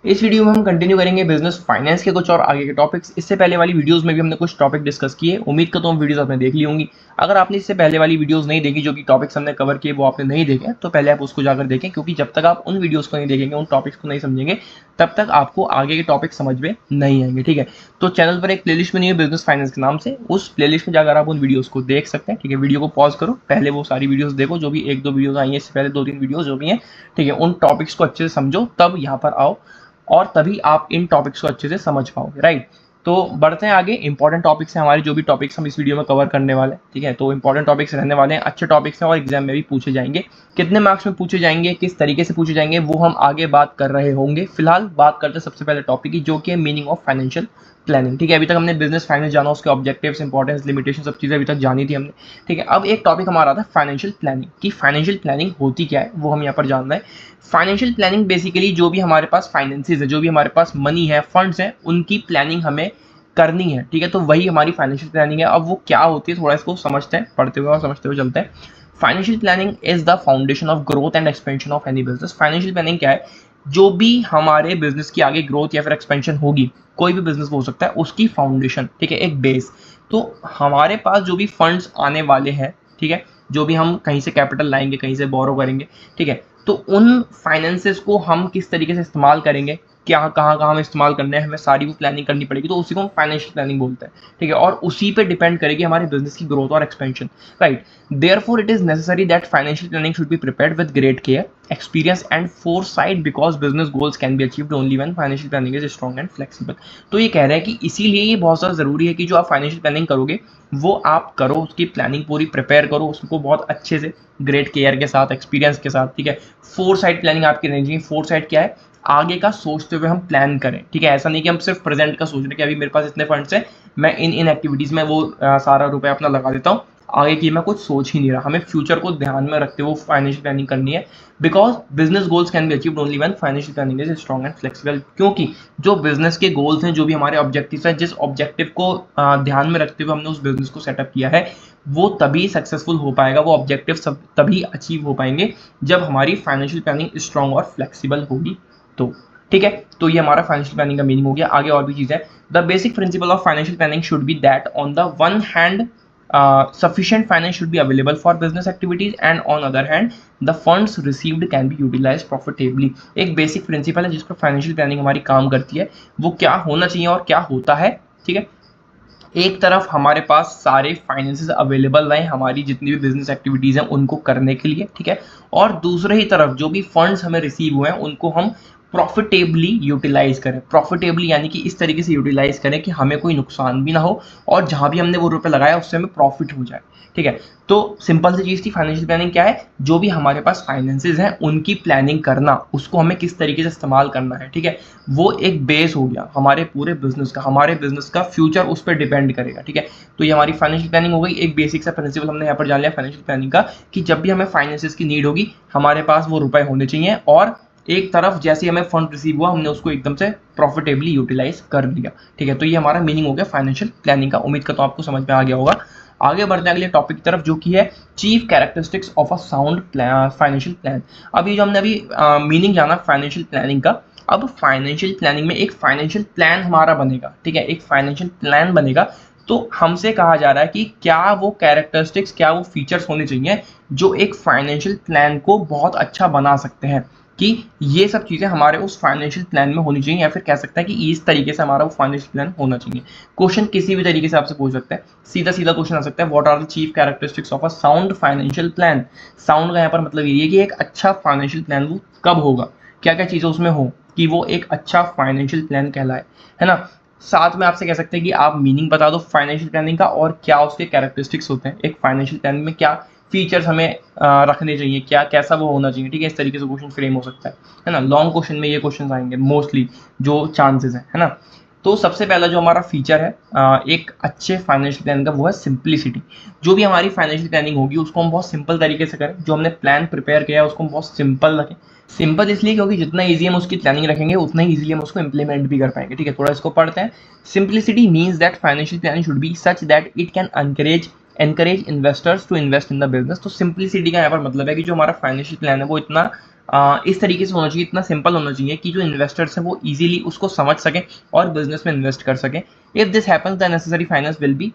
इस वीडियो में हम कंटिन्यू करेंगे बिजनेस फाइनेंस के कुछ और आगे के टॉपिक्स। इससे पहले वाली वीडियोस में भी हमने कुछ टॉपिक डिस्कस किए, उम्मीद करता हूँ वीडियोस आपने देख ली होंगी। अगर आपने इससे पहले वाली वीडियोस नहीं देखी, जो भी टॉपिक्स हमने कवर किए वो आपने नहीं देखे, तो पहले आप उसको जाकर देखें, क्योंकि जब तक आप उन वीडियोस को नहीं देखेंगे, उन टॉपिक्स को नहीं समझेंगे, तब तक आपको आगे के टॉपिक समझ में नहीं आएंगे। ठीक है, तो चैनल पर एक प्लेलिस्ट बनी है बिजनेस फाइनेंस के नाम से, उस प्लेलिस्ट में जाकर आप उन वीडियोस को देख सकते हैं। ठीक है, वीडियो को पॉज करो, पहले वो सारी वीडियोस देखो, जो भी एक दो वीडियोस आई है इससे पहले, दो तीन वीडियोस जो भी हैं। ठीक है, उन टॉपिक्स को अच्छे से समझो, तब यहाँ पर आओ और तभी आप इन टॉपिक्स को अच्छे से समझ पाओगे। राइट, तो बढ़ते हैं आगे। इंपॉर्टेंट टॉपिक्स हैं हमारे, जो भी टॉपिक्स हम इस वीडियो में कवर करने वाले हैं। ठीक है, तो इंपॉर्टेंट टॉपिक्स रहने वाले हैं, अच्छे टॉपिक्स हैं और एग्जाम में भी पूछे जाएंगे। कितने मार्क्स में पूछे जाएंगे, किस तरीके से पूछे जाएंगे, वो हम आगे बात कर रहे होंगे। फिलहाल बात करते हैं सबसे पहले टॉपिक की, जो कि है मीनिंग ऑफ फाइनेंशियल प्लानिंग। ठीक है, अभी तक हमने बिजनेस फाइनेंस जाना, उसके ऑब्जेक्टिव्स, इंपॉर्टेंस, लिमिटेशन, सब चीज़ें अभी तक जानी थी हमने। ठीक है, अब एक टॉपिक हमारा आता है फाइनेंशियल प्लानिंग, कि फाइनेंशियल प्लानिंग होती क्या है, वो हम यहाँ पर जानना है। फाइनेंशियल प्लानिंग बेसिकली जो भी हमारे पास फाइनेंसेस है, जो भी हमारे पास मनी है, फंड्स हैं, उनकी प्लानिंग हमें करनी है। ठीक है, तो वही हमारी फाइनेंशियल प्लानिंग है। अब वो क्या होती है, थोड़ा इसको समझते हैं, पढ़ते हुए और समझते हुए चलते हैं। Financial planning is the foundation of growth and expansion of any business. Financial planning क्या है, जो भी हमारे बिजनेस की आगे ग्रोथ या फिर एक्सपेंशन होगी, कोई भी बिजनेस हो सकता है, उसकी फाउंडेशन। ठीक है, एक बेस। तो हमारे पास जो भी फंड्स आने वाले हैं, ठीक है, जो भी हम कहीं से कैपिटल लाएंगे, कहीं से बोरो करेंगे, ठीक है, तो उन फाइनेंसेस को हम किस तरीके से इस्तेमाल करेंगे, क्या कहाँ कहाँ हमें इस्तेमाल करने हैं, हमें सारी वो प्लानिंग करनी पड़ेगी, तो उसी को हम फाइनेंशियल प्लानिंग बोलते हैं। ठीक है, और उसी पे डिपेंड करेगी हमारे बिजनेस की ग्रोथ और expansion. Right, therefore it is necessary that financial planning should be prepared with great care, experience and foresight, because business goals can be achieved only when financial planning is strong and flexible. तो ये कह रहे हैं कि इसीलिए ये बहुत ज़्यादा ज़रूरी है कि जो आप फाइनेंशियल प्लानिंग करोगे, वो आप करो, उसकी प्लानिंग पूरी प्रिपेयर करो, उसको बहुत अच्छे से, ग्रेट केयर के साथ, एक्सपीरियंस के साथ। ठीक है, फोर साइड प्लानिंग आपकी रहनी चाहिए। फोर साइड क्या है, आगे का सोचते हुए हम प्लान करें। ठीक है, ऐसा नहीं कि हम सिर्फ प्रेजेंट का सोच रहे हैं कि अभी मेरे पास इतने फंड्स हैं, मैं इन एक्टिविटीज़ में वो सारा रुपया अपना लगा देता हूँ, आगे की मैं कुछ सोच ही नहीं रहा। हमें फ्यूचर को ध्यान में रखते हुए फाइनेंशियल प्लानिंग करनी है, because business goals can be achieved only when financial planning is strong and flexible. क्योंकि जो बिजनेस के गोल्स हैं, जो भी हमारे ऑब्जेक्टिव्स हैं, जिस ऑब्जेक्टिव को ध्यान में रखते हुए हमने उस बिजनेस को सेटअप किया है, वो तभी सक्सेसफुल हो पाएगा, वो ऑब्जेक्टिव सब तभी अचीव हो पाएंगे जब हमारी फाइनेंशियल प्लानिंग स्ट्रॉन्ग और फ्लेक्सिबल होगी। तो ठीक है, तो ये हमारा फाइनेंशियल प्लानिंग का मीनिंग हो गया। आगे और भी चीज़ है। The basic principle of financial planning should B that on the one hand sufficient finance should be available for business activities, and on other hand the funds received can be utilized profitably। एक basic principle है जिस पर financial planning हमारी काम करती है, वो क्या होना चाहिए और क्या होता है। ठीक है, एक तरफ हमारे पास सारे फाइनेंसेस अवेलेबल रहें हमारी जितनी भी बिजनेस एक्टिविटीज़ हैं उनको करने के लिए। ठीक है, और दूसरे ही तरफ जो भी फंड्स हमें रिसीव हुए हैं उनको हम प्रॉफिटेबली यूटिलाइज करें। प्रॉफिटेबली यानी कि इस तरीके से यूटिलाइज करें कि हमें कोई नुकसान भी ना हो, और जहाँ भी हमने वो रुपये लगाया उससे हमें प्रॉफिट हो जाए। ठीक है, तो सिंपल सी चीज़ थी। फाइनेंशियल प्लानिंग क्या है, जो भी हमारे पास फाइनेंसेस हैं उनकी प्लानिंग करना, उसको हमें किस तरीके से इस्तेमाल करना है। ठीक है, वो एक बेस हो गया हमारे पूरे बिजनेस का, हमारे बिजनेस का फ्यूचर उस पर डिपेंड करेगा। ठीक है, तो ये हमारी फाइनेंशियल प्लानिंग हो गई। एक बेसिक सा प्रिंसिपल हमने यहाँ पर जान लिया फाइनेंशियल प्लानिंग का, कि जब भी हमें फाइनेंसेस की नीड होगी, हमारे पास वो रुपए होने चाहिए, और एक तरफ जैसे हमें फंड रिसीव हुआ, हमने उसको एकदम से प्रॉफिटेबली यूटिलाइज कर लिया। ठीक है, तो ये हमारा मीनिंग हो गया फाइनेंशियल प्लानिंग का। उम्मीद करता हूँ आपको समझ में आ गया होगा। आगे बढ़ते हैं अगले टॉपिक की तरफ, जो कि है chief characteristics of a sound financial plan. अभी जो हमने अभी मीनिंग जाना फाइनेंशियल प्लानिंग का, अब फाइनेंशियल प्लानिंग में एक फाइनेंशियल प्लान हमारा बनेगा। ठीक है, एक फाइनेंशियल प्लान बनेगा, तो हमसे कहा जा रहा है कि क्या वो कैरेक्टरिस्टिक्स, क्या वो फीचर्स होने चाहिए जो एक फाइनेंशियल प्लान को बहुत अच्छा बना सकते हैं, कि ये सब चीज़ें हमारे उस फाइनेंशियल प्लान में होनी चाहिए, या फिर कह सकता है कि इस तरीके से हमारा वो फाइनेंशियल प्लान होना चाहिए। क्वेश्चन किसी भी तरीके से आपसे पूछ सकते हैं, सीधा सीधा क्वेश्चन आ सकता है, what are the chief characteristics of a sound financial plan. Sound का यहाँ पर मतलब ये है कि एक अच्छा फाइनेंशियल प्लान वो कब होगा, क्या क्या चीज़ें उसमें हो कि वो एक अच्छा फाइनेंशियल प्लान कहलाए, है ना। साथ में आपसे कह सकते हैं कि आप मीनिंग बता दो फाइनेंशियल प्लानिंग का, और क्या उसके कैरेक्टरिस्टिक्स होते हैं, एक फाइनेंशियल प्लानिंग में क्या फीचर्स हमें रखने चाहिए, क्या कैसा वो होना चाहिए। ठीक है, इस तरीके से क्वेश्चन फ्रेम हो सकता है ना। लॉन्ग क्वेश्चन में ये क्वेश्चन आएंगे मोस्टली, जो चांसेस है ना। तो सबसे पहला जो हमारा फीचर है एक अच्छे फाइनेंशियल प्लान का, वो है सिंप्लिसिटी। जो भी हमारी फाइनेंशियल प्लानिंग होगी उसको हम बहुत सिंपल तरीके से करें, जो हमने प्लान प्रिपेयर किया है उसको हम बहुत सिंपल रखें। सिंपल इसलिए क्योंकि जितना ईजी हम उसकी प्लानिंग रखेंगे, उतना ही ईजिली हम उसको इंप्लीमेंट भी कर पाएंगे। ठीक है, थोड़ा इसको पढ़ते हैं। Simplicity means that financial planning should be such that it can encourage investors to invest in the business. तो सिंप्लिसिटी का यहाँ पर मतलब है कि जो हमारा फाइनेंशियल प्लान है वो इतना इस तरीके से होना चाहिए, इतना सिंपल होना चाहिए कि जो इन्वेस्टर्स हैं वो इजीली उसको समझ सकें और बिजनेस में इन्वेस्ट कर सकें। If this happens the necessary finance will be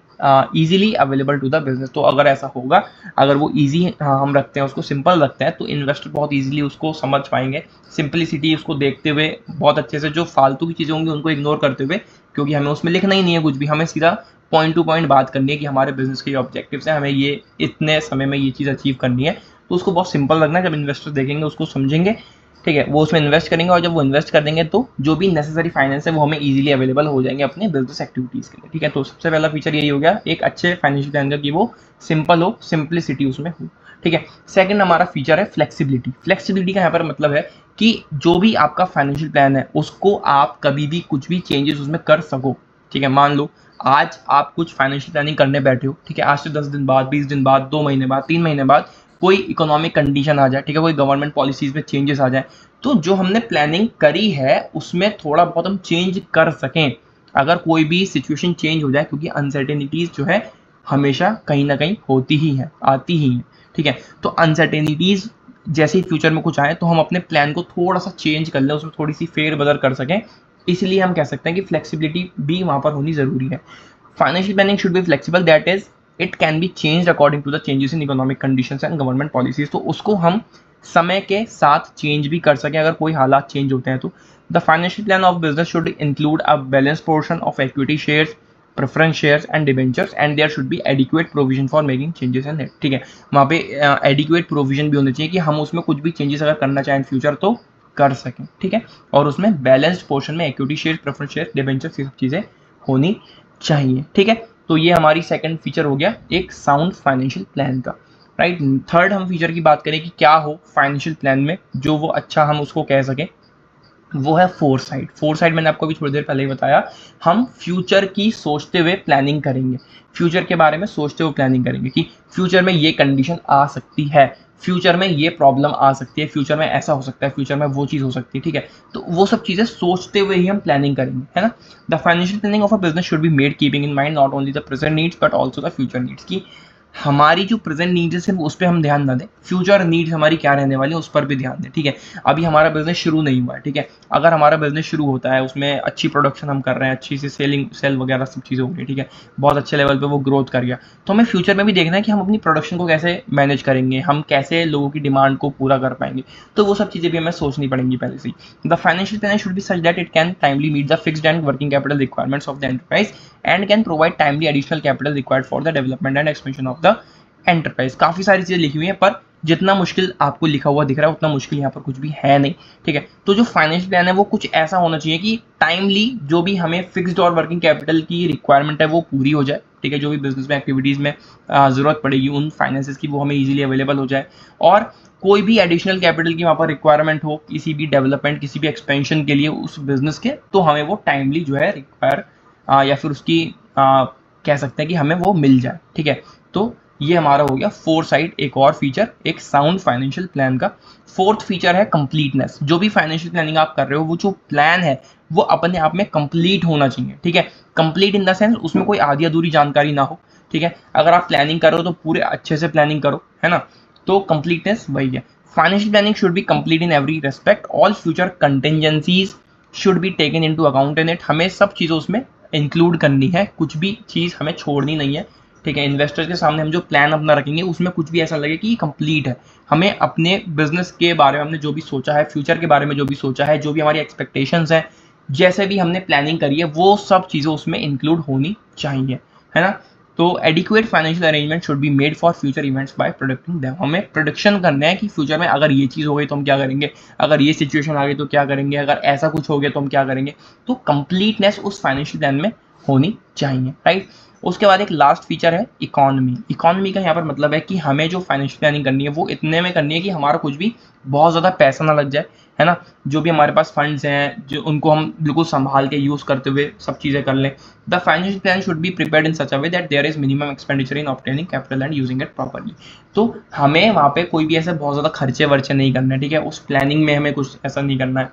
easily available to the business. तो अगर ऐसा होगा, अगर वो ईजी हम रखते हैं, उसको सिंपल रखते हैं, तो इन्वेस्टर बहुत ईजिली उसको समझ पाएंगे। सिंपलिसिटी उसको देखते हुए बहुत अच्छे से, जो फालतू की चीज़ें होंगी उनको इग्नोर करते हुए, क्योंकि हमें उसमें लिखना ही नहीं है कुछ भी, हमें सीधा पॉइंट टू पॉइंट बात करनी है कि हमारे बिजनेस के ये ऑब्जेक्टिव्स हैं, हमें ये इतने समय में ये चीज़ अचीव करनी है। तो उसको बहुत सिंपल रखना है, जब इन्वेस्टर देखेंगे उसको समझेंगे, ठीक है, वो उसमें इन्वेस्ट करेंगे, और जब वो इन्वेस्ट कर देंगे तो जो भी नेसेसरी फाइनेंस है वो हमें इजीली अवेलेबल हो जाएंगे अपने बिजनेस एक्टिविटीज़ के लिए, ठीक है। तो सबसे पहला फीचर यही हो गया एक अच्छे फाइनेंशियल प्लान का, कि वो सिंपल हो, सिंपलिसिटी उसमें हो, ठीक है। सेकंड हमारा फीचर है फ्लेक्सिबिलिटी। फ्लेक्सिबिलिटी का यहाँ पर मतलब है कि जो भी आपका फाइनेंशियल प्लान है उसको आप कभी भी कुछ भी चेंजेस उसमें कर सको, ठीक है। मान लो आज आप कुछ फाइनेंशियल प्लानिंग करने बैठे हो, ठीक है, आज से 10 दिन बाद, 20 दिन बाद, 2 महीने बाद, 3 महीने बाद कोई इकोनॉमिक कंडीशन आ जाए, ठीक है, कोई गवर्नमेंट पॉलिसीज में चेंजेस आ जाए, तो जो हमने प्लानिंग करी है उसमें थोड़ा बहुत हम चेंज कर सकें अगर कोई भी सिचुएशन चेंज हो जाए, क्योंकि अनसर्टेनिटीज जो है हमेशा कहीं ना कहीं होती ही है, आती ही है, ठीक है। तो अनसर्टेनिटीज जैसे ही फ्यूचर में कुछ आए तो हम अपने प्लान को थोड़ा सा चेंज कर लें, उसमें थोड़ी सी फेरबदल कर सकें, इसलिए हम कह सकते हैं कि फ्लेक्सिबिलिटी भी वहाँ पर होनी ज़रूरी है। Financial planning should be flexible, that is it can be change according to the changes in economic conditions and government policies. तो उसको हम समय के साथ चेंज भी कर सकें अगर कोई हालात चेंज होते हैं तो। The financial plan of business should include a balance portion of equity shares, preference shares and debentures, and there should be adequate provision for making changes in it, ठीक है। वहाँ पे एडिक्वेट प्रोविजन भी होने चाहिए कि हम उसमें कुछ भी चेंजेस अगर करना चाहें फ्यूचर तो कर सकें, ठीक है। और उसमें बैलेंस्ड पोर्शन में equity share, preference share, debentures, ये सब चीज़ें होनी चाहिए, ठीक है। तो ये हमारी सेकंड फीचर हो गया एक साउंड फाइनेंशियल प्लान का, राइट। थर्ड हम फीचर की बात करें कि क्या हो फाइनेंशियल प्लान में जो वो अच्छा हम उसको कह सकें, वो है फोरसाइट। फोरसाइट मैंने आपको अभी थोड़ी देर पहले ही बताया, हम फ्यूचर की सोचते हुए प्लानिंग करेंगे, फ्यूचर के बारे में सोचते हुए प्लानिंग करेंगे कि फ्यूचर में ये कंडीशन आ सकती है, फ्यूचर में ये प्रॉब्लम आ सकती है, फ्यूचर में ऐसा हो सकता है, फ्यूचर में वो चीज़ हो सकती है, ठीक है। तो वो सब चीज़ें सोचते हुए ही हम प्लानिंग करेंगे, है ना। The financial planning of a business should be made keeping in mind not only the present needs but also the future needs, की हमारी जो प्रेजेंट नीड्स है सिर्फ उस पर हम ध्यान ना दें, फ्यूचर नीड्स हमारी क्या रहने वाली है उस पर भी ध्यान दें, ठीक है। अभी हमारा बिजनेस शुरू नहीं हुआ है, ठीक है, अगर हमारा बिजनेस शुरू होता है, उसमें अच्छी प्रोडक्शन हम कर रहे हैं, अच्छी सी सेल वगैरह सब चीज़ें हो रही है, ठीक है, बहुत अच्छे लेवल पे वो ग्रोथ कर गया, तो हमें फ्यूचर में भी देखना है कि हम अपनी प्रोडक्शन को कैसे मैनेज करेंगे, हम कैसे लोगों की डिमांड को पूरा कर पाएंगे, तो वो सब चीज़ें भी हमें सोचनी पड़ेंगी पहले से ही। The financial plan should be such that it can timely meet the fixed and working capital requirements of the enterprise and can provide timely additional capital required for the development and expansion of the enterprise. काफी सारी चीजें लिखी हुई है, पर जितना मुश्किल आपको लिखा हुआ दिख रहा है उतना मुश्किल यहाँ पर कुछ भी है नहीं, ठीक है। तो जो फाइनेंशियल प्लान है वो कुछ ऐसा होना चाहिए कि टाइमली जो भी हमें फिक्स्ड और वर्किंग कैपिटल की रिक्वायरमेंट है वो पूरी हो जाए, ठीक है, जो भी बिजनेस में एक्टिविटीज में जरूरत पड़ेगी उन फाइनेंसेस की वो हमें इजीली अवेलेबल हो जाए, और कोई भी एडिशनल कैपिटल की वहाँ पर रिक्वायरमेंट हो किसी भी डेवलपमेंट, किसी भी एक्सपेंशन के लिए उस बिजनेस के, तो हमें वो टाइमली जो है रिक्वायर या फिर उसकी कह सकते हैं कि हमें वो मिल जाए, ठीक है। तो ये हमारा हो गया फोर साइड, एक और फीचर एक साउंड फाइनेंशियल प्लान का। फोर्थ फीचर है कंप्लीटनेस। जो भी फाइनेंशियल प्लानिंग आप कर रहे हो वो जो प्लान है वो अपने आप में कंप्लीट होना चाहिए, ठीक है। कंप्लीट इन द सेंस उसमें कोई आधी अधूरी जानकारी ना हो, ठीक है। अगर आप प्लानिंग करो तो पूरे अच्छे से प्लानिंग करो, है ना। तो कंप्लीटनेस वही है। Financial planning should B complete in every respect, all future contingencies should be taken into account in it. हमें सब चीज़ों उसमें इंक्लूड करनी है, कुछ भी चीज़ हमें छोड़नी नहीं है, ठीक है। इन्वेस्टर्स के सामने हम जो प्लान अपना रखेंगे उसमें कुछ भी ऐसा लगे कि कंप्लीट है। हमें अपने बिजनेस के बारे में हमने जो भी सोचा है, फ्यूचर के बारे में जो भी सोचा है, जो भी हमारी एक्सपेक्टेशंस हैं, जैसे भी हमने प्लानिंग करी है वो सब चीज़ें उसमें इंक्लूड होनी चाहिए, है ना। तो adequate financial arrangement should be made for future events by predicting them. हमें प्रोडक्शन करना है कि फ्यूचर में अगर ये चीज़ हो गई तो हम क्या करेंगे, अगर ये सिचुएशन आ गई तो क्या करेंगे, अगर ऐसा कुछ हो गया तो हम क्या करेंगे। तो कंप्लीटनेस उस फाइनेंशियल प्लान में होनी चाहिए, राइट। उसके बाद एक लास्ट फीचर है इकोनॉमी। इकोनॉमी का यहाँ पर मतलब है कि हमें जो फाइनेंशियल प्लानिंग करनी है वो इतने में करनी है कि हमारा कुछ भी बहुत ज़्यादा पैसा ना लग जाए, है ना। जो भी हमारे पास फंड्स हैं जो उनको हम बिल्कुल संभाल के यूज़ करते हुए सब चीज़ें कर लें। The financial plan should be prepared in such a way that there is minimum expenditure in obtaining capital and using it properly. तो हमें वहाँ पे कोई भी ऐसे बहुत ज़्यादा खर्चे वर्चे नहीं करना है, ठीक है। उस प्लानिंग में हमें कुछ ऐसा नहीं करना है,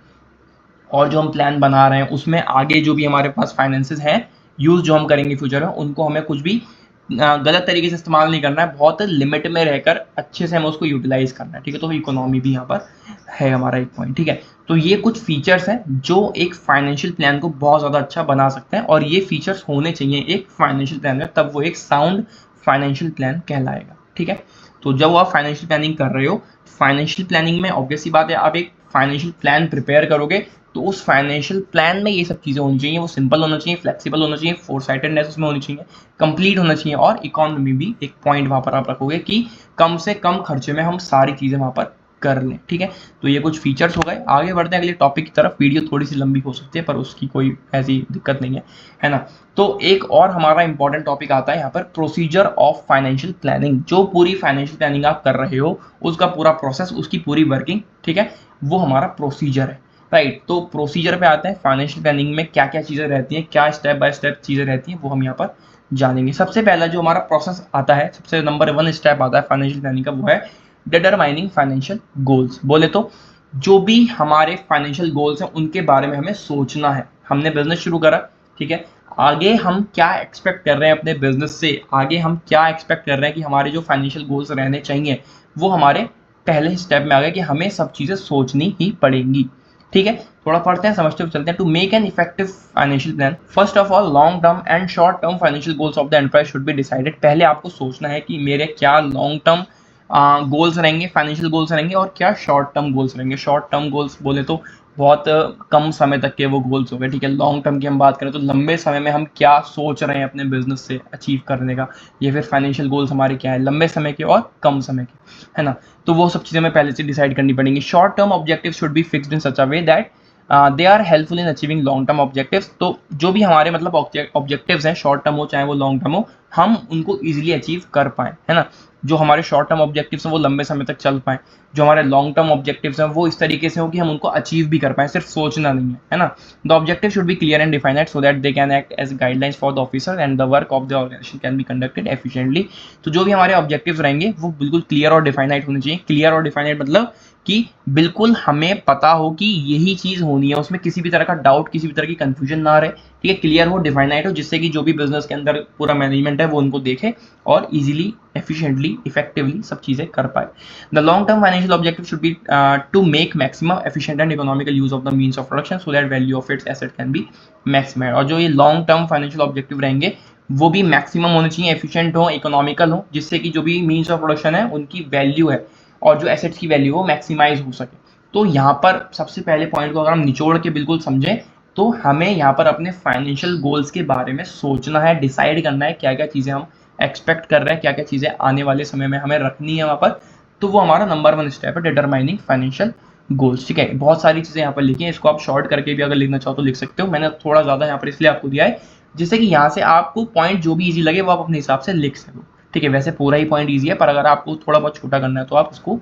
और जो हम प्लान बना रहे हैं उसमें आगे जो भी हमारे पास फाइनेंसेस हैं यूज जो हम करेंगे फ्यूचर में, उनको हमें कुछ भी गलत तरीके से इस्तेमाल नहीं करना है, बहुत लिमिट में रहकर अच्छे से हमें उसको यूटिलाइज करना है, ठीक है। तो इकोनॉमी भी यहाँ पर है हमारा एक पॉइंट, ठीक है। तो ये कुछ फीचर्स हैं जो एक फाइनेंशियल प्लान को बहुत ज़्यादा अच्छा बना सकते हैं, और ये फीचर्स होने चाहिए एक फाइनेंशियल प्लान में, तब वो एक साउंड फाइनेंशियल प्लान कहलाएगा, ठीक है। तो जब आप फाइनेंशियल प्लानिंग कर रहे हो, फाइनेंशियल प्लानिंग में ऑब्वियस सी बात है आप एक फाइनेंशियल प्लान प्रिपेयर करोगे, तो उस फाइनेंशियल प्लान में ये सब चीज़ें होनी चाहिए, वो सिंपल होना चाहिए, फ्लेक्सिबल होना चाहिए, फोरसाइटेडनेस उसमें होनी चाहिए, कंप्लीट होना चाहिए, और इकोनॉमी भी एक पॉइंट वहाँ पर आप रखोगे कि कम से कम खर्चे में हम सारी चीज़ें वहाँ पर कर लें, ठीक है। तो ये कुछ फीचर्स हो गए। आगे बढ़ते हैं अगले टॉपिक की तरफ। वीडियो थोड़ी सी लंबी हो सकती है पर उसकी कोई ऐसी दिक्कत नहीं है ना। तो एक और हमारा इंपॉर्टेंट टॉपिक आता है यहाँ पर, प्रोसीजर ऑफ फाइनेंशियल प्लानिंग। जो पूरी फाइनेंशियल प्लानिंग आप कर रहे हो, उसका पूरा प्रोसेस, उसकी पूरी वर्किंग, ठीक है, वो हमारा प्रोसीजर है, राइट। तो प्रोसीजर पे आते हैं, फाइनेंशियल प्लानिंग में क्या क्या चीज़ें रहती हैं, क्या स्टेप बाय स्टेप चीज़ें रहती हैं, वो हम यहाँ पर जानेंगे। सबसे पहला जो हमारा प्रोसेस आता है, सबसे नंबर 1 स्टेप आता है फाइनेंशियल प्लानिंग का, वो है डिटरमाइनिंग फाइनेंशियल गोल्स। बोले तो जो भी हमारे फाइनेंशियल गोल्स हैं उनके बारे में हमें सोचना है। हमने बिजनेस शुरू करा, ठीक है, आगे हम क्या एक्सपेक्ट कर रहे हैं अपने बिजनेस से, आगे हम क्या एक्सपेक्ट कर रहे हैं कि हमारे जो फाइनेंशियल गोल्स रहने चाहिए, वो हमारे पहले स्टेप में आ गए कि हमें सब चीज़ें सोचनी ही पड़ेंगी, ठीक है। थोड़ा पढ़ते हैं, समझते हुए चलते हैं। To make an effective financial plan, first of all long term and short term financial goals of the enterprise should be decided. पहले आपको सोचना है कि मेरे क्या लॉन्ग टर्म गोल्स रहेंगे, फाइनेंशियल गोल्स रहेंगे, और क्या शॉर्ट टर्म गोल्स रहेंगे। शॉर्ट टर्म गोल्स बोले तो बहुत कम समय तक के वो गोल्स हो गए, ठीक है। लॉन्ग टर्म की हम बात करें तो लंबे समय में हम क्या सोच रहे हैं अपने बिजनेस से अचीव करने का, ये फिर फाइनेंशियल गोल्स हमारे क्या है, लंबे समय के और कम समय के, है ना। तो वो सब चीज़ें हमें पहले से डिसाइड करनी पड़ेंगी। Short term objective should be fixed in such a way that they are helpful in achieving long term objectives. तो जो भी हमारे मतलब ऑब्जेक्टिव्स हैं, शॉर्ट टर्म हो चाहे वो लॉन्ग टर्म हो, हम उनको ईजिली अचीव कर पाएँ, है ना। जो हमारे शॉर्ट टर्म ऑब्जेक्टिव्स हैं वो लंबे समय तक चल पाएँ, जो हमारे लॉन्ग टर्म ऑब्जेक्टिव्स हैं वो इस तरीके से हो कि हम उनको अचीव भी कर पाएँ, सिर्फ सोचना नहीं है ना। The objective should be clear and defined so that they can act as guidelines for the officer and the work of the organisation can be conducted efficiently. तो जो भी हमारे ऑब्जेक्टिव्स रहेंगे वो बिल्कुल क्लियर और डिफाइनेड होने चाहिए। क्लियर और डिफाइनेड मतलब कि बिल्कुल हमें पता हो कि यही चीज़ होनी है, उसमें किसी भी तरह का डाउट, किसी भी तरह की कंफ्यूजन ना रहे, ठीक है। क्लियर हो, डिफाइनाइड हो, जिससे कि जो भी बिजनेस के अंदर पूरा मैनेजमेंट है वो उनको देखे और इजीली, एफिशिएंटली, इफेक्टिवली सब चीज़ें कर पाए। The long term financial objective should be to make maximum efficient and economical use of the means of production so that value of its asset can be maximised. और जो ये long term financial objective रहेंगे वो भी maximum होने चाहिए, efficient हो, economical हो, जिससे कि जो भी मीन्स ऑफ प्रोडक्शन है उनकी वैल्यू है और जो एसेट्स की वैल्यू है वो मैक्सिमाइज हो सके। तो यहाँ पर सबसे पहले पॉइंट को अगर हम निचोड़ के बिल्कुल समझें तो हमें यहाँ पर अपने फाइनेंशियल गोल्स के बारे में सोचना है, डिसाइड करना है क्या क्या चीज़ें हम एक्सपेक्ट कर रहे हैं, क्या क्या चीज़ें आने वाले समय में हमें रखनी है वहाँ पर। तो वो हमारा नंबर 1 स्टेप है, डिटरमाइनिंग फाइनेंशियल गोल्स, ठीक है। बहुत सारी चीज़ें यहाँ पर लिखी हैं, इसको आप शॉर्ट करके भी अगर लिखना चाहो तो लिख सकते हो। मैंने थोड़ा ज़्यादा यहाँ पर इसलिए आपको दिया है जिससे कि यहाँ से आपको पॉइंट जो भी ईजी लगे वो आप अपने हिसाब से लिख सको, ठीक है। वैसे पूरा ही पॉइंट ईजी है पर अगर आपको थोड़ा बहुत छोटा करना है तो आप इसको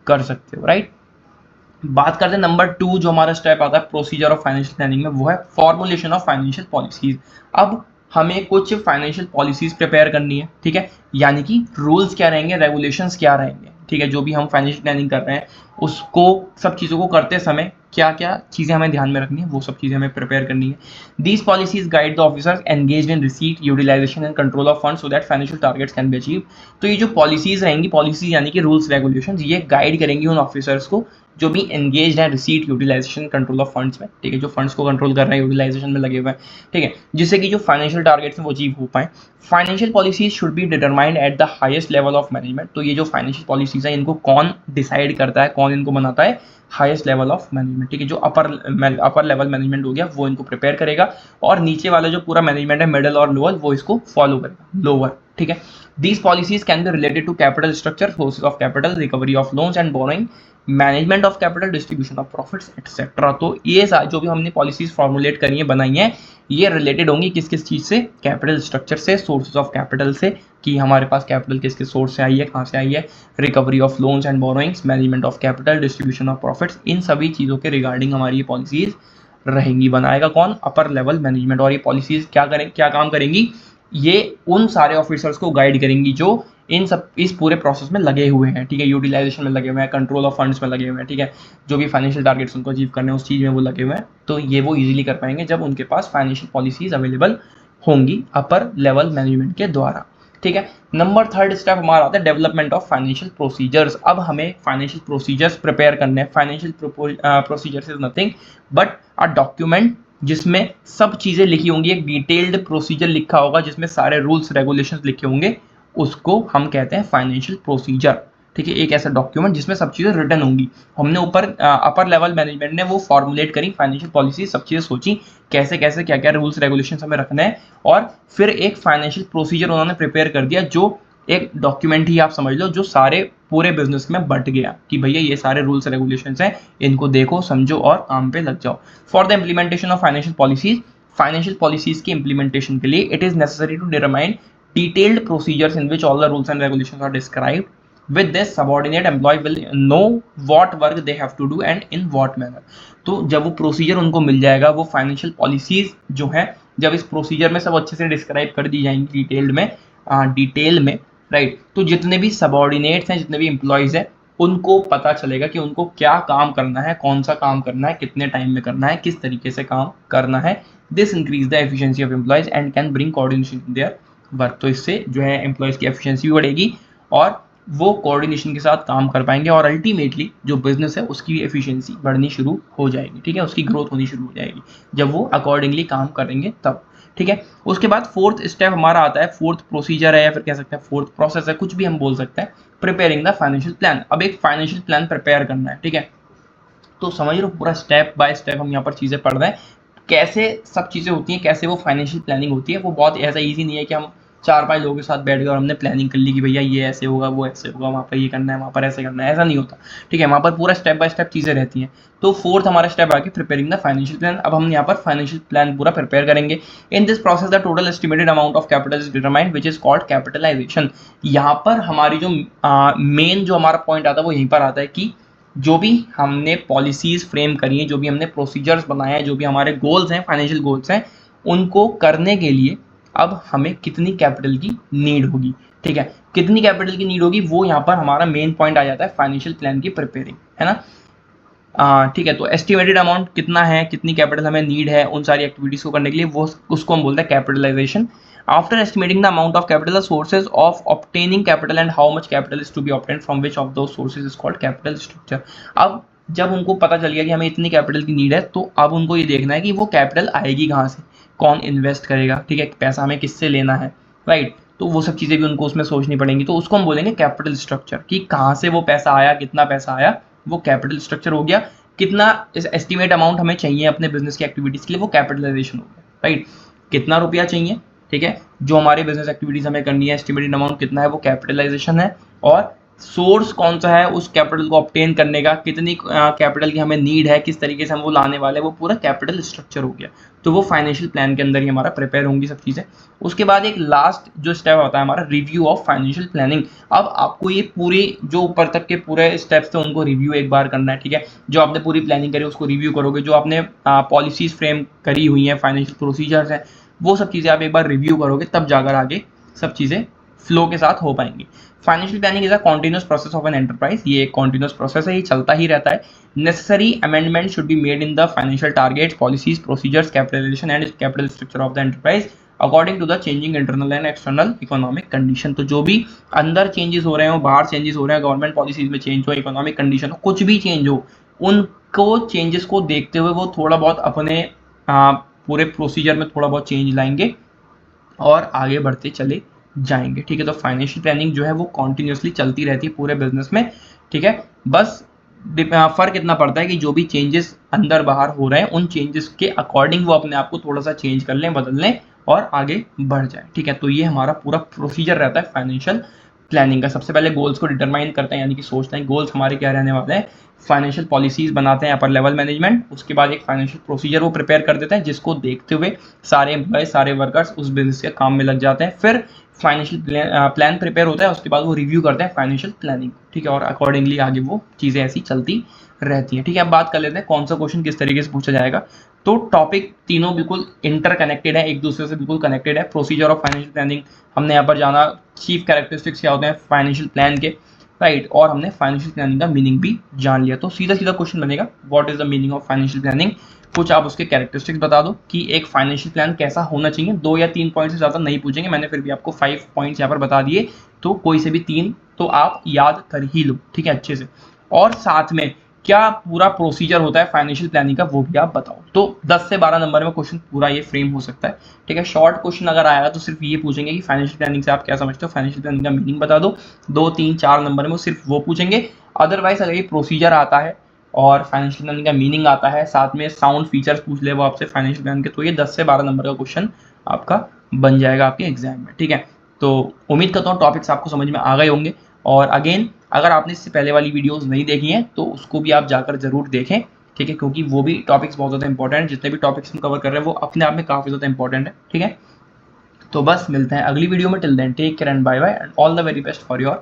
कर सकते हो, राइट। बात करते हैं नंबर 2 जो हमारा स्टेप आता है प्रोसीजर ऑफ फाइनेंशियल प्लानिंग में, वो है फॉर्मुलेशन ऑफ फाइनेंशियल पॉलिसीज। अब हमें कुछ फाइनेंशियल पॉलिसीज प्रिपेयर करनी है, ठीक है, यानी कि रूल्स क्या रहेंगे, रेगुलेशंस क्या रहेंगे, ठीक है। जो भी हम फाइनेंशियल प्लानिंग कर रहे हैं उसको, सब चीज़ों को करते समय क्या क्या चीज़ें हमें ध्यान में रखनी है, वो सब चीज़ें हमें प्रिपेयर करनी है। These policies guide the officers engaged in receipt, utilisation and control of fund so that financial targets can be achieve. तो ये जो पॉलिसीज रहेंगी, पॉलिसीज यानी कि रूल्स रेगुलेशन, ये गाइड करेंगी उन ऑफिसर्स को जो भी एंगेज है receipt, utilisation, control of funds में, ठीक है, जो फंड्स को कंट्रोल कर रहे हैं, यूटिलाइजेशन में लगे हुए हैं, ठीक है, जिससे कि जो फाइनेंशियल टारगेट्स हैं वो अचीव हो पाए। Financial policies should be determined at the highest level of management. तो ये जो फाइनेंशियल पॉलिसीज है इनको कौन डिसाइड करता है, कौन इनको बनाता है, हाईएस्ट लेवल ऑफ मैनेजमेंट, ठीक है। जो अपर लेवल मैनेजमेंट हो गया वो इनको प्रिपेयर करेगा और नीचे वाला जो पूरा मैनेजमेंट है, मिडिल और लोअर, वो इसको फॉलो करेगा, लोअर, ठीक है। These policies can be related to capital structure, sources of capital, recovery of loans and borrowing, management of capital, distribution of profits etcetera. तो ये जो भी हमने पॉलिसीज फॉर्मुलेट करी है, बनाई है, ये रिलेटेड होंगी किस किस चीज़ से, कैपिटल स्ट्रक्चर से, सोर्सेज ऑफ कैपिटल से, कि हमारे पास कैपिटल किस किस सोर्स से आई है, कहाँ से आई है, recovery of loans and borrowings, management of capital, distribution of profits, इन सभी चीज़ों के रिगार्डिंग हमारी ये पॉलिसीज रहेंगी। बनाएगा कौन, अपर लेवल मैनेजमेंट। और ये पॉलिसीज क्या काम करेंगी, ये उन सारे ऑफिसर्स को गाइड करेंगी जो इस पूरे प्रोसेस में लगे हुए हैं, ठीक है, यूटिलाइजेशन में लगे हुए हैं, कंट्रोल ऑफ फंड्स में लगे हुए हैं, ठीक है, जो भी फाइनेंशियल टारगेट्स उनको अचीव करने हैं उस चीज़ में वो लगे हुए हैं। तो ये वो इजीली कर पाएंगे जब उनके पास फाइनेंशियल पॉलिसीज अवेलेबल होंगी अपर लेवल मैनेजमेंट के द्वारा। ठीक है। नंबर थर्ड स्टेप हमारा आता है डेवलपमेंट ऑफ फाइनेंशियल प्रोसीजर्स। अब हमें फाइनेंशियल प्रोसीजर्स प्रिपेयर करने हैं। Financial procedures is nothing but a document जिसमें सब चीजें लिखी होंगी, एक डिटेल्ड प्रोसीजर लिखा होगा जिसमें सारे रूल्स रेगुलेशंस लिखे होंगे, उसको हम कहते हैं फाइनेंशियल प्रोसीजर। ठीक है, एक ऐसा डॉक्यूमेंट जिसमें सब चीजें रिटर्न होंगी। हमने ऊपर अपर लेवल मैनेजमेंट ने वो फॉर्मुलेट करी फाइनेंशियल पॉलिसी, सब चीजें सोची कैसे कैसे क्या क्या रूल्स रेगुलेशन हमें रखना है, और फिर एक फाइनेंशियल प्रोसीजर उन्होंने प्रिपेयर कर दिया जो एक डॉक्यूमेंट ही आप समझ लो जो सारे पूरे बिजनेस में बट गया कि भैया ये सारे रूल्स रेगुलेशंस हैं, इनको देखो समझो और काम पे लग जाओ। For the implementation of financial policies की इम्प्लीमेंटेशन के लिए it is necessary to determine detailed procedures in which all the rules and regulations are described. With this, subordinate employee will know what work they have to do and in what manner. तो जब वो procedure उनको मिल जाएगा, वो financial policies जो है जब इस प्रोसीजर में सब अच्छे से डिस्क्राइब कर दी जाएंगी डिटेल में राइट, तो जितने भी सबॉर्डिनेट्स हैं, जितने भी एम्प्लॉयज हैं, उनको पता चलेगा कि उनको क्या काम करना है, कौन सा काम करना है, कितने टाइम में करना है, किस तरीके से काम करना है। This increase the efficiency of employees and can bring coordination in their work. तो इससे जो है एम्प्लॉयज की एफिशिएंसी भी बढ़ेगी और वो कोऑर्डिनेशन के साथ काम कर पाएंगे और अल्टीमेटली जो बिजनेस है उसकी एफिशिएंसी बढ़नी शुरू हो जाएगी। ठीक है, उसकी ग्रोथ होनी शुरू हो जाएगी जब वो अकॉर्डिंगली काम करेंगे तब। ठीक है, उसके बाद फोर्थ स्टेप हमारा आता है, फोर्थ प्रोसीजर है या फिर कह सकते हैं फोर्थ प्रोसेस है, कुछ भी हम बोल सकते हैं, प्रिपेयरिंग द फाइनेंशियल प्लान। अब एक फाइनेंशियल प्लान प्रिपेयर करना है। ठीक है, तो समझ लो पूरा स्टेप बाय स्टेप हम यहाँ पर चीजें पढ़ रहे हैं, कैसे सब चीजें होती हैं, कैसे वो फाइनेंशियल प्लानिंग होती है। वो बहुत ऐसा ईजी नहीं है कि हम 4-5 लोगों के साथ बैठ गए और हमने प्लानिंग कर ली कि भैया ये ऐसे होगा, वो ऐसे होगा, वहाँ पर ये करना है, वहाँ पर ऐसे करना है, ऐसा नहीं होता। ठीक है, वहाँ पर पूरा स्टेप बाय स्टेप चीजें रहती हैं। तो फोर्थ हमारा स्टेप आके प्रिपेयरिंग द फाइनेंशियल प्लान। अब हम यहाँ पर फाइनेंशियल प्लान पूरा प्रिपेयर करेंगे। In this process the total estimated amount of capital is determined which is called capitalisation. यहाँ पर हमारी जो मेन जो हमारा पॉइंट आता है वो यहीं पर आता है कि जो भी हमने पॉलिसीज फ्रेम करी हैं, जो भी हमने प्रोसीजर्स बनाए हैं, जो भी हमारे गोल्स हैं, फाइनेंशियल गोल्स हैं, उनको करने के लिए अब हमें कितनी कैपिटल की नीड होगी। ठीक है, कितनी कैपिटल की नीड होगी वो यहाँ पर हमारा मेन पॉइंट आ जाता है फाइनेंशियल प्लान की प्रिपेयरिंग, है ना। ठीक है, तो एस्टिमेटेड अमाउंट कितना है, कितनी कैपिटल हमें नीड है उन सारी एक्टिविटीज को करने के लिए, वो उसको हम बोलते हैं capitalisation. After estimating the amount of capital, the sources of obtaining capital and how much capital is to be obtained from which of those sources is called capital structure. अब जब उनको पता चल गया कि हमें इतनी कैपिटल की नीड है, तो अब उनको ये देखना है कि वो कैपिटल आएगी कहाँ से, कौन इन्वेस्ट करेगा, ठीक है, पैसा हमें किससे लेना है, राइट। तो वो सब चीज़ें भी उनको उसमें सोचनी पड़ेंगी। तो उसको हम बोलेंगे कैपिटल स्ट्रक्चर, कि कहाँ से वो पैसा आया, कितना पैसा आया, वो कैपिटल स्ट्रक्चर हो गया। कितना एस्टिमेट अमाउंट हमें चाहिए अपने बिजनेस की एक्टिविटीज़ के लिए, वो कैपिटलाइजेशन हो गया, राइट। कितना रुपया चाहिए, ठीक है, जो हमारे बिजनेस एक्टिविटीज हमें करनी है, एस्टिमेटेड अमाउंट कितना है, वो कैपिटलाइजेशन है। और सोर्स कौन सा है उस कैपिटल को ऑब्टेन करने का, कितनी कैपिटल की हमें नीड है, किस तरीके से हम वो लाने वाले हैं, वो पूरा कैपिटल स्ट्रक्चर हो गया। तो वो फाइनेंशियल प्लान के अंदर ही हमारा प्रिपेयर होंगी सब चीज़ें। उसके बाद एक लास्ट जो स्टेप होता है हमारा, रिव्यू ऑफ फाइनेंशियल प्लानिंग। अब आपको ये पूरे जो ऊपर तक के पूरे स्टेप्स थे उनको रिव्यू एक बार करना है। ठीक है, जो आपने पूरी प्लानिंग करी उसको रिव्यू करोगे, जो आपने पॉलिसीज फ्रेम करी हुई हैं, फाइनेंशियल प्रोसीजर्स हैं, वो सब चीज़ें आप एक बार रिव्यू करोगे, तब जाकर आगे सब चीज़ें फ्लो के साथ हो पाएंगी। Financial planning is a continuous process of an enterprise. ये एक कॉन्टिन्यूस प्रोसेस है, ये चलता ही रहता है। Necessary amendment should be made in the financial targets, policies, procedures, capitalisation and capital structure of the enterprise according to the changing internal and external economic condition. तो जो भी अंदर चेंजेस हो रहे हो, बाहर चेंजेस हो रहे हैं, गवर्नमेंट पॉलिसीज में चेंज हो, इकोनॉमिक कंडीशन हो, कुछ भी चेंज हो, उनको चेंजेस को देखते हुए वो थोड़ा बहुत अपने पूरे प्रोसीजर में थोड़ा बहुत चेंज लाएंगे और आगे बढ़ते चले जाएंगे। ठीक है, तो फाइनेंशियल प्लानिंग जो है वो कॉन्टिन्यूसली चलती रहती है पूरे बिजनेस में। ठीक है, बस फर्क इतना पड़ता है कि जो भी चेंजेस अंदर बाहर हो रहे हैं उन चेंजेस के अकॉर्डिंग वो अपने आप को थोड़ा सा चेंज कर लें, बदल लें और आगे बढ़ जाए। ठीक है, तो ये हमारा पूरा प्रोसीजर रहता है फाइनेंशियल प्लानिंग का। सबसे पहले गोल्स को डिटरमाइन करते हैं, यानी कि सोचते हैं गोल्स हमारे क्या रहने वाले हैं। फाइनेंशियल पॉलिसीज बनाते हैं अपर लेवल मैनेजमेंट। उसके बाद एक फाइनेंशियल प्रोसीजर वो प्रिपेयर कर देते हैं, जिसको देखते हुए सारे एम्प्लॉय, सारे वर्कर्स उस बिजनेस के काम में लग जाते हैं। फिर फाइनेंशियल प्लान प्रिपेयर होता है, उसके बाद वो रिव्यू करते हैं फाइनेंशियल प्लानिंग। ठीक है, और अकॉर्डिंगली आगे वो चीज़ें ऐसी चलती रहती हैं। ठीक है, अब बात कर लेते हैं कौन सा क्वेश्चन किस तरीके से पूछा जाएगा। तो टॉपिक तीनों बिल्कुल इंटरकनेक्टेड है, एक दूसरे से बिल्कुल कनेक्टेड है। प्रोसीजर ऑफ फाइनेंशियल प्लानिंग, हमने यहाँ पर जाना चीफ कैरेक्टरिस्टिक्स क्या होते हैं फाइनेंशियल प्लान के, राइट, और हमने फाइनेंशियल प्लानिंग का मीनिंग भी जान लिया। तो सीधा सीधा क्वेश्चन बनेगा, what is the meaning of financial planning. कुछ आप उसके कैरेक्टरिस्टिक्स बता दो कि एक फाइनेंशियल प्लान कैसा होना चाहिए। 2 या 3 पॉइंट से ज़्यादा नहीं पूछेंगे, मैंने फिर भी आपको 5 पॉइंट्स यहाँ पर बता दिए, तो कोई से भी 3 तो आप याद कर ही लो, ठीक है, अच्छे से। और साथ में क्या पूरा प्रोसीजर होता है फाइनेंशियल प्लानिंग का वो भी आप बताओ। तो 10 से 12 नंबर में क्वेश्चन पूरा ये फ्रेम हो सकता है, ठीक है। शॉर्ट क्वेश्चन अगर आएगा तो सिर्फ ये पूछेंगे कि फाइनेंशियल प्लानिंग से आप क्या समझते हो, फाइनेंशियल प्लानिंग का मीनिंग बता दो। 2, 3, 4 नंबर में वो सिर्फ वो पूछेंगे। अदरवाइज अगर ये प्रोसीजर आता है और फाइनेंशियल प्लानिंग का मीनिंग आता है, साथ में साउंड फीचर्स पूछ ले वो आपसे फाइनेंशियल प्लान के, तो ये 10 से 12 नंबर का क्वेश्चन आपका बन जाएगा आपके एग्जाम में, ठीक है। तो उम्मीद करता हूँ टॉपिक्स आपको समझ में आ गए होंगे। और अगेन अगर आपने इससे पहले वाली वीडियोस नहीं देखी हैं तो उसको भी आप जाकर जरूर देखें, ठीक है, क्योंकि वो भी टॉपिक्स बहुत ज़्यादा इंपॉर्टेंट हैं। जितने भी टॉपिक्स हम कवर कर रहे हैं वो अपने आप में काफ़ी ज़्यादा इंपॉर्टेंट है, ठीक है। तो बस मिलते हैं अगली वीडियो में। Till then take care and bye bye and all the very best for your